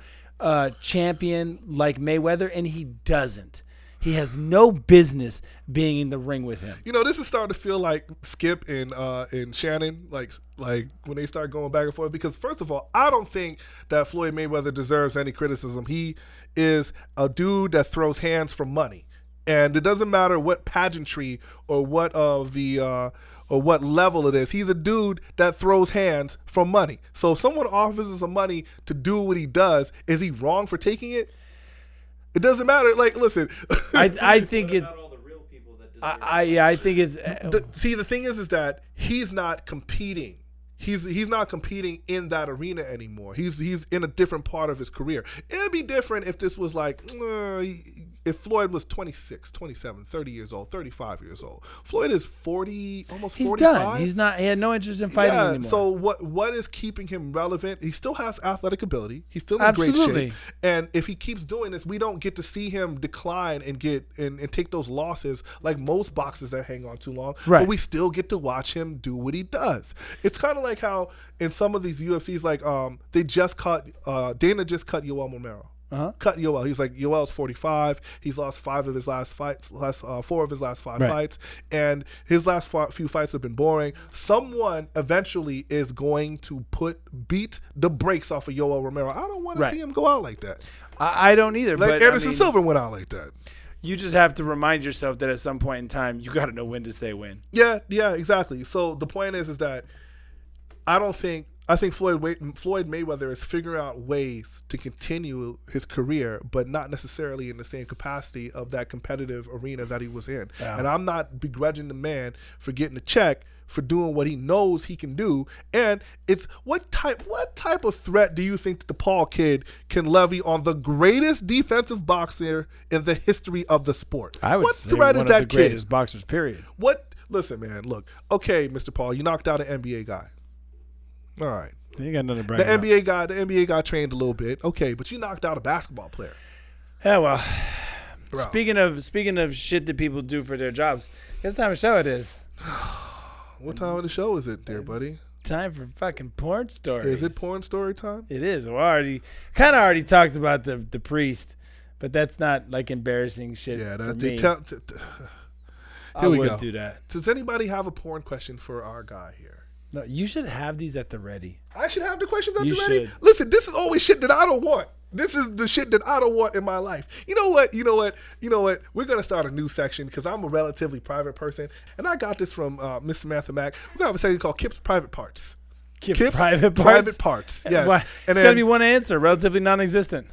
champion like Mayweather, and he doesn't. He has no business being in the ring with him. You know, this is starting to feel like Skip and Shannon, like when they start going back and forth. Because first of all, I don't think that Floyd Mayweather deserves any criticism. He is a dude that throws hands for money, and it doesn't matter what pageantry or what what level it is. He's a dude that throws hands for money. So if someone offers us some money to do what he does, is he wrong for taking it? It doesn't matter. Like, listen, I think it's. I think it's. The thing is that he's not competing. He's not competing in that arena anymore. He's in a different part of his career. It'd be different if this was like if Floyd was 26, 27, 30 years old, 35 years old. Floyd is 40, almost 45. He's done. He's not. He had no interest in fighting anymore. So what is keeping him relevant? He still has athletic ability. He's still in great shape. And if he keeps doing this, we don't get to see him decline and get and take those losses like most boxers that hang on too long. Right. But we still get to watch him do what he does. It's kind of like how in some of these UFCs, like they just cut Dana just cut Yoel Romero. Cut Yoel. He's like, Yoel's 45. He's lost 4 of his last 5 fights, and his last few fights have been boring. Someone eventually is going to beat the brakes off of Yoel Romero. I don't want to see him go out like that. I don't either. Like but, Anderson Silva went out like that. You just have to remind yourself that at some point in time, you got to know when to say when. Yeah, exactly. So the point is that I think Floyd Mayweather is figuring out ways to continue his career, but not necessarily in the same capacity of that competitive arena that he was in. Yeah. And I'm not begrudging the man for getting a check for doing what he knows he can do. And it's what type of threat do you think that the Paul kid can levy on the greatest defensive boxer in the history of the sport? I would say one of the greatest boxers, period. Listen, man, look. Okay, Mr. Paul, you knocked out an NBA guy. All right. You got nothing to brag about. The NBA guy trained a little bit. Okay, but you knocked out a basketball player. Yeah, well, Bro. speaking of shit that people do for their jobs, guess what time of show it is? What time of the show is it, dear buddy? Time for fucking porn stories. Is it porn story time? It is. We already talked about the priest, but that's not like embarrassing shit. Yeah, for that's me. Here we would go. do that. Does anybody have a porn question for our guy here? No, you should have these at the ready. I should have the questions at You the ready. should. Listen, this is always shit that I don't want. This is the shit that I don't want in my life. You know what? We're going to start a new section because I'm a relatively private person. And I got this from Miss Samantha Mack. We're going to have a section called Kip's Private Parts. Kip's private parts? Private parts, yes. Why? It's going to be one answer, relatively non-existent.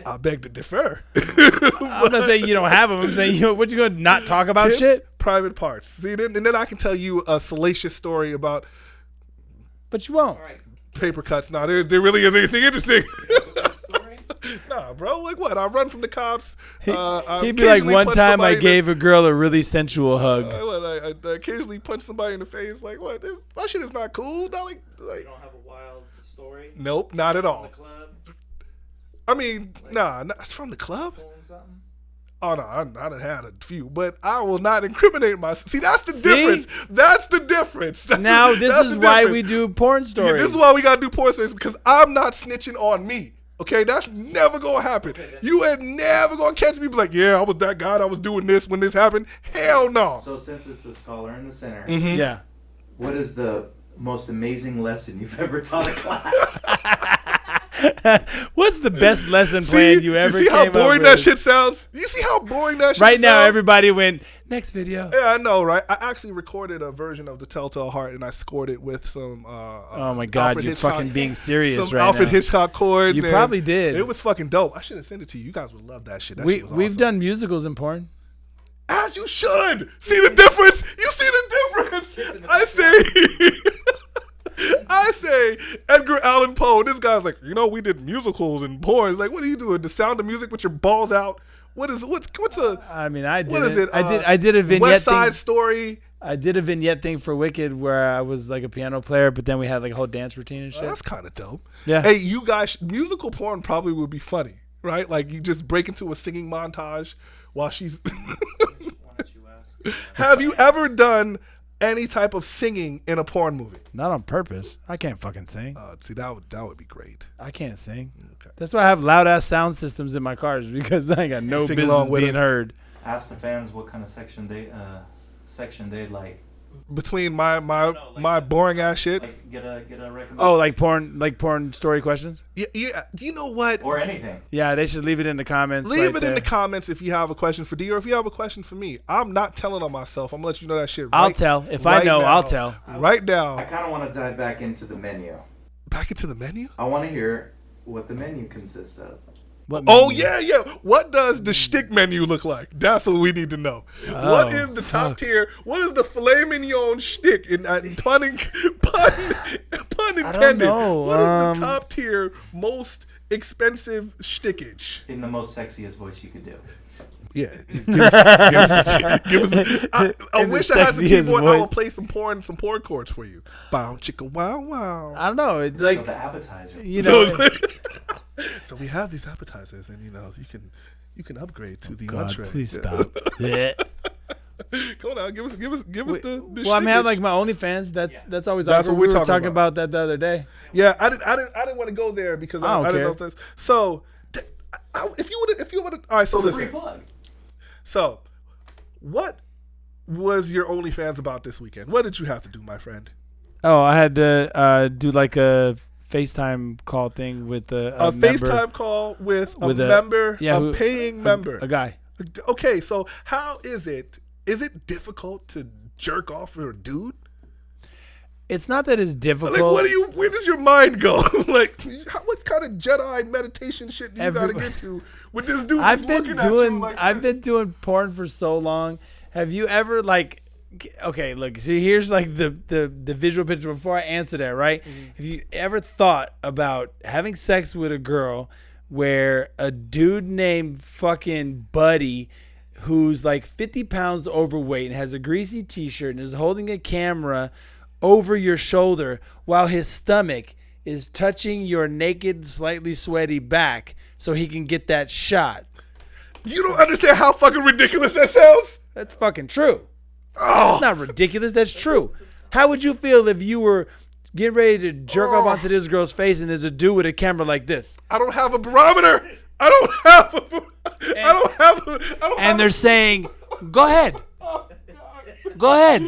I beg to defer. I'm not saying you don't have them. I'm saying, what you going to not talk about Kip's shit? Private parts. See, and then I can tell you a salacious story about But you won't. paper cuts. Nah, there really isn't anything interesting. Nah, bro. Like what? I run from the cops. I He'd be like, occasionally one punch time I somebody gave a girl a really sensual hug. I occasionally punch somebody in the face. Like what? My shit is not cool. Not like You don't have a wild story? nope, not at From all. the club? I mean, nah, it's from the club. Pulling something? Oh no, I done had a few, but I will not incriminate myself. See, that's the See? difference. That's the difference. Now, this is why we do porn Yeah, stories. this is why we gotta do porn stories because I'm not snitching on me. Okay, that's never gonna happen. You ain't never gonna catch me be like, yeah, I was that guy. I was doing this when this happened. Hell no. So since it's the scholar in the center, Yeah. what is the most amazing lesson you've ever taught a class? What's the best lesson plan you ever see how came up boring with? that shit sounds? You see how boring that shit Right now, sounds? everybody went, next video. Yeah, I know, right? I actually recorded a version of The Telltale Heart and I scored it with some Oh my God, Alfred you're Hitchcock- fucking being serious some right Alfred now. Hitchcock chords. You and probably did. It was fucking dope. I should have sent it to you. You guys would love that shit. That shit was We've awesome. done musicals in porn. As you should. See the difference? You see the difference? I say Edgar Allan Poe. This guy's like, we did musicals and porn. It's like, what are you doing? The Sound of Music with your balls out? What's a I mean, I did what is it? I did a vignette West Side thing. Story. I did a vignette thing for Wicked where I was like a piano player, but then we had like a whole dance routine and shit. That's kind of dope. Yeah. Hey, you guys, musical porn probably would be funny, right? Like you just break into a singing montage while she's. Why don't you ask? Have you ever done any type of singing in a porn movie? Not on purpose. I can't fucking sing. See, that would be great. I can't sing. Okay. That's why I have loud ass sound systems in my cars because I got no Sing business along with being it. heard. Ask the fans what kind of section they'd like. Between my boring ass shit. Like get a recommendation. Oh, like porn story questions? Yeah. Do you know what? Or anything. Yeah, they should leave it in the comments. Leave right it in the there. comments if you have a question for D or if you have a question for me. I'm not telling on myself. I'm gonna let you know that shit. I'll right- tell. If I right know, now. I'll tell. Right I now. kind of want to dive back into the menu. Back into the menu. I want to hear what the menu consists of. What Oh menu? yeah. What does the shtick menu look like? That's what we need to know. What is the top fuck. tier? What is the filet mignon shtick? Pun intended. know. What is the top tier, most expensive shtickage? In the most sexiest voice you could do. Yeah, give us. I In the wish I had some sexiest keyboard. I voice. will play some porn chords for you. Bow chicka wow wow. I don't know. It, So like the appetizer. you know. So we have these appetizers, and you can upgrade to the God, entree. please Yeah. stop. Yeah. Come on, now, give us the. Well, I mean, I have shtickage. like my OnlyFans. That's always That's awkward. what We we're were talking talking about that the other day. Yeah, I didn't want to go there because I don't I didn't care. know if that's so. If you would, all right. So Free listen. plug. So, what was your OnlyFans about this weekend? What did you have to do, my friend? Oh, I had to do like a FaceTime call thing with A member, FaceTime call with a with member, yeah, a paying member. a guy. Okay, so how is it? Is it difficult to jerk off for a dude? It's not that it's difficult. Like, where does your mind go? Like, what kind of Jedi meditation shit do you gotta Everybody- get to with this dude I've just been looking at you doing like I've this? been doing porn for so long. Have you ever like okay, look, so here's like the visual picture before I answer that, right? Have you ever thought about having sex with a girl where a dude named fucking Buddy who's like 50 pounds overweight and has a greasy t-shirt and is holding a camera over your shoulder while his stomach is touching your naked, slightly sweaty back so he can get that shot. You don't understand how fucking ridiculous that sounds? That's fucking true. Oh. It's not ridiculous. That's true. How would you feel if you were getting ready to jerk off onto this girl's face and there's a dude with a camera like this? I don't have a barometer. I don't have And they're saying, go ahead. Go ahead.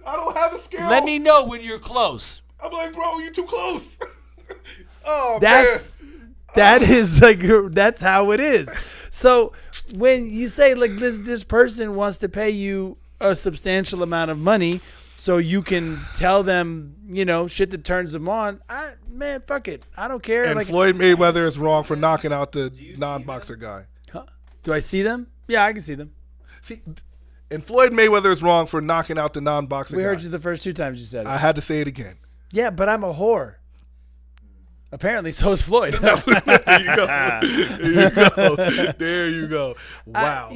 I don't have a scale. Let me know when you're close. I'm like, bro, you too close. Oh, That's how it is. So when you say like this person wants to pay you a substantial amount of money so you can tell them, shit that turns them on, man, fuck it. I don't care. And Floyd Mayweather is wrong for knocking out the non-boxer guy. Huh? Do I see them? Yeah, I can see them. See, and Floyd Mayweather is wrong for knocking out the non-boxer guy. We heard you the first 2 times you said it. I had to say it again. Yeah, but I'm a whore. Apparently, so is Floyd. There you go. There you go. Wow.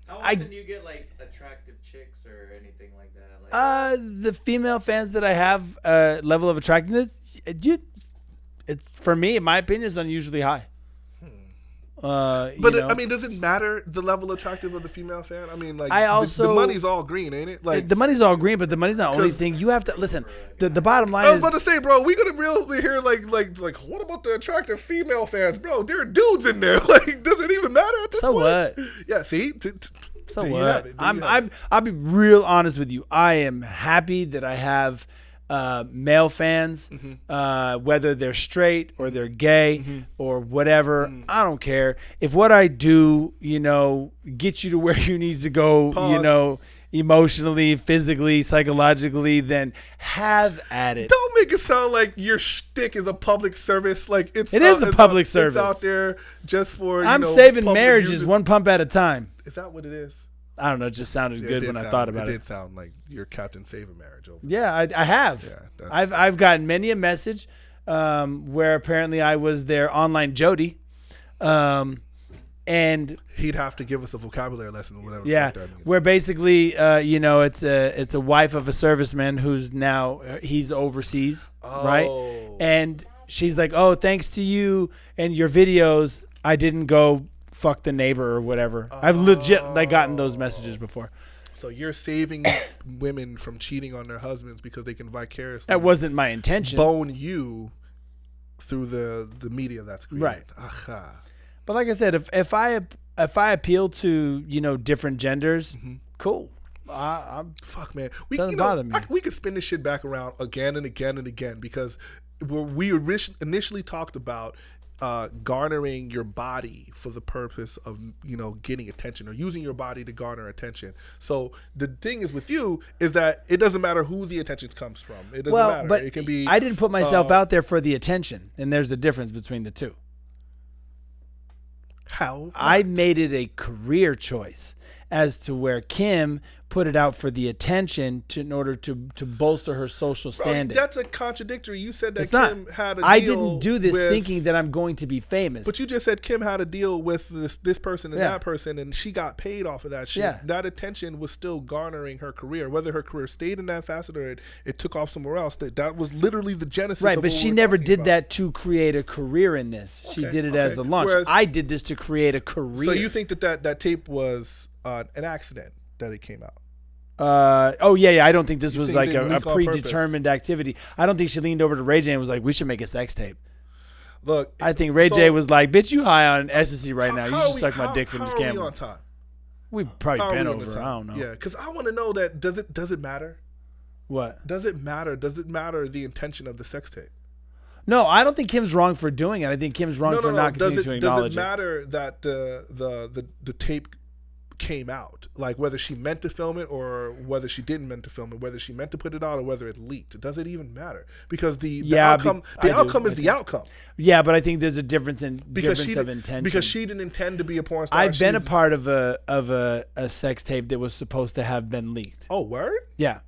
How often do you get like attractive chicks or anything like that? The female fans that I have, level of attractiveness, it's for me, in my opinion, is unusually high. But I mean, does it matter the level of attractive of the female fan? I mean, like, the money's all green, ain't it? Like, the money's all green, but the money's not the only thing. You have to listen. The bottom line I was is, about to say, bro, we gonna really hear like, what about the attractive female fans, bro? There are dudes in there. Like, does it even matter at this point? what? Yeah, see. So what? I'll be real honest with you. I am happy that I have male fans, whether they're straight or they're gay or whatever. I don't care. If what I do, gets you to where you need to go, Pause. Emotionally, physically, psychologically, then have at it. Don't make it sound like your shtick is a public service. Like it is a public service. It's out there just for. I'm saving marriages one pump at a time. Is that what it is? I don't know. It just sounded good when I thought about it. It did sound like you're Captain Save a Marriage over. Yeah, I have. Yeah, I've gotten many a message where apparently I was their online Jody. And he'd have to give us a vocabulary lesson or whatever. Yeah, where basically, it's a wife of a serviceman who's now he's overseas, right? And she's like, "Oh, thanks to you and your videos, I didn't go fuck the neighbor or whatever." I've legit gotten those messages before. So you're saving women from cheating on their husbands because they can vicariously. That wasn't my intention. Bone you through the media that's created. Right. Aha. But like I said, if I appeal to different genders, cool. Fuck, man. Doesn't bother me. We could spin this shit back around again and again and again because we initially talked about garnering your body for the purpose of getting attention or using your body to garner attention. So the thing is with you is that it doesn't matter who the attention comes from. It doesn't matter. But it can be. I didn't put myself out there for the attention, and there's the difference between the two. How? I made it a career choice as to where Kim put it out for the attention in order to bolster her social standing. That's a contradictory. You said that It's Kim not. had a deal. I didn't do this with, thinking that I'm going to be famous. But you just said Kim had a deal with this person and that person, and she got paid off of that shit. Yeah. That attention was still garnering her career. Whether her career stayed in that facet or it took off somewhere else, that was literally the genesis right, of but what she we're never talking did about. that to create a career in this. She did it as the launch. Whereas, I did this to create a career. So you think that tape was an accident that it came out? Yeah. I don't think this was think like they a leak on predetermined activity. I don't think she leaned over to Ray J and was like, "We should make a sex tape." Look, I think Ray J was like, "Bitch, you high on ecstasy right now. You should suck my dick from this How are we camera." on time? We probably How are been we on over. time? I don't know. Yeah, because I want to know that does it matter? What? Does it matter? Does it matter the intention of the sex tape? No, I don't think Kim's wrong for doing it. I think Kim's wrong for not continuing to acknowledge Does it matter that the tape came out? Like whether she meant to film it or whether she didn't meant to film it, whether she meant to put it out or whether it leaked. Does it even matter? Because the outcome is the outcome. Yeah, but I think there's a difference of intention. Because she didn't intend to be a porn star. I've been a part of a sex tape that was supposed to have been leaked. Oh, word? Yeah.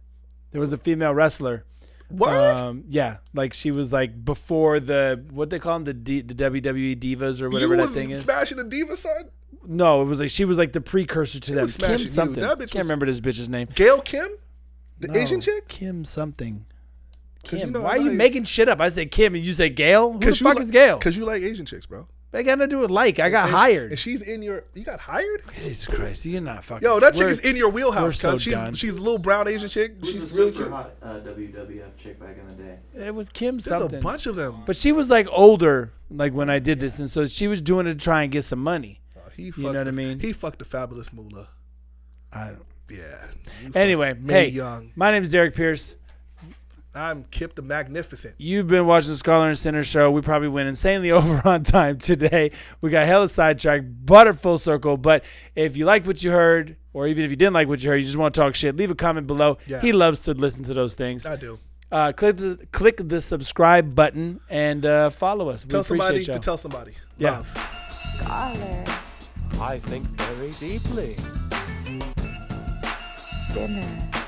There was a female wrestler. What? Yeah, like she was like before what they call them, the WWE divas or whatever that thing is. Smashing the diva, son? No, it was like she was like the precursor to them. Kim something. That bitch Can't remember this bitch's name. Gail Kim, the Asian chick. Kim something. Kim. Why are you making shit up? I said Kim and you said Gail? Who the fuck is Gail? Because you like Asian chicks, bro. They got nothing to do with like. I got hired. And she's in your... You got hired? Jesus Christ. You're not fucking... Yo, that chick is in your wheelhouse. So she's a little brown Asian chick. She's She's a really super cute. hot WWF chick back in the day. It was Kim There's something. a bunch of them. But she was like older, like when I did this. And so she was doing it to try and get some money. You know what I mean? He fucked the fabulous moolah. I don't... Yeah. Anyway, Mae hey, Young. my name is Derrick Pierce. I'm Kip the Magnificent. You've been watching the Scholar and Sinner show. We probably went insanely over on time today. We got hella sidetracked, but at full circle. But if you like what you heard, or even if you didn't like what you heard, you just want to talk shit, leave a comment below. Yeah. He loves to listen to those things. I do. Click the subscribe button and follow us. Tell somebody y'all. to tell somebody. Yeah. Love. Scholar, I think very deeply. sinner.